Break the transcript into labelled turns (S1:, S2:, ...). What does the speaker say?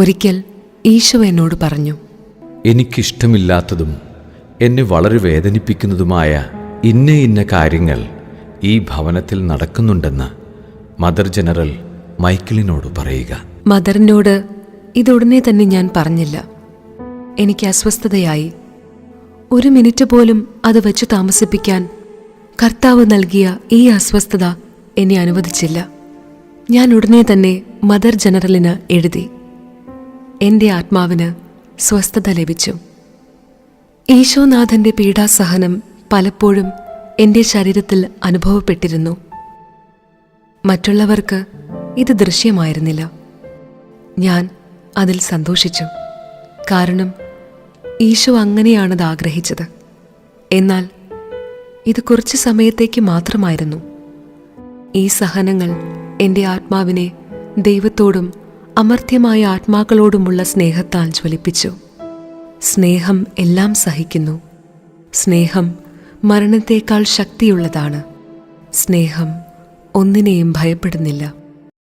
S1: ഒരിക്കൽ ഈശോ എന്നോട് പറഞ്ഞു,
S2: എനിക്കിഷ്ടമില്ലാത്തതും എന്നെ വളരെ വേദനിപ്പിക്കുന്നതുമായ ഇന്ന കാര്യങ്ങൾ ഈ ഭവനത്തിൽ നടക്കുന്നുണ്ടെന്ന് മദർ ജനറൽ മൈക്കിളിനോട് പറയുക.
S1: മദറിനോട് ഇതുടനെ തന്നെ ഞാൻ പറഞ്ഞില്ല. എനിക്ക് അസ്വസ്ഥതയായി. 1 മിനിറ്റ് പോലും അത് വെച്ച് താമസിപ്പിക്കാൻ കർത്താവ് നൽകിയ ഈ അസ്വസ്ഥത എന്നെ അനുവദിച്ചില്ല. ഞാൻ ഉടനെ തന്നെ മദർ ജനറലിന് എഴുതി. എൻ്റെ ആത്മാവിന് സ്വസ്ഥത ലഭിച്ചു. ഈശോനാഥൻ്റെ പീഡാസഹനം പലപ്പോഴും എൻ്റെ ശരീരത്തിൽ അനുഭവപ്പെട്ടിരുന്നു. മറ്റുള്ളവർക്ക് ഇത് ദൃശ്യമായിരുന്നില്ല. ഞാൻ അതിൽ സന്തോഷിച്ചു. കാരണം ഈശോ അങ്ങനെയാണത് ആഗ്രഹിച്ചത്. എന്നാൽ ഇത് കുറച്ച് സമയത്തേക്ക് മാത്രമായിരുന്നു. ഈ സഹനങ്ങൾ എൻ്റെ ആത്മാവിനെ ദൈവത്തോടും അമർത്യമായ ആത്മാക്കളോടുമുള്ള സ്നേഹത്താൽ ജ്വലിപ്പിച്ചു. സ്നേഹം എല്ലാം സഹിക്കുന്നു. സ്നേഹം മരണത്തേക്കാൾ ശക്തിയുള്ളതാണ്. സ്നേഹം ഒന്നിനെയും ഭയപ്പെടുന്നില്ല.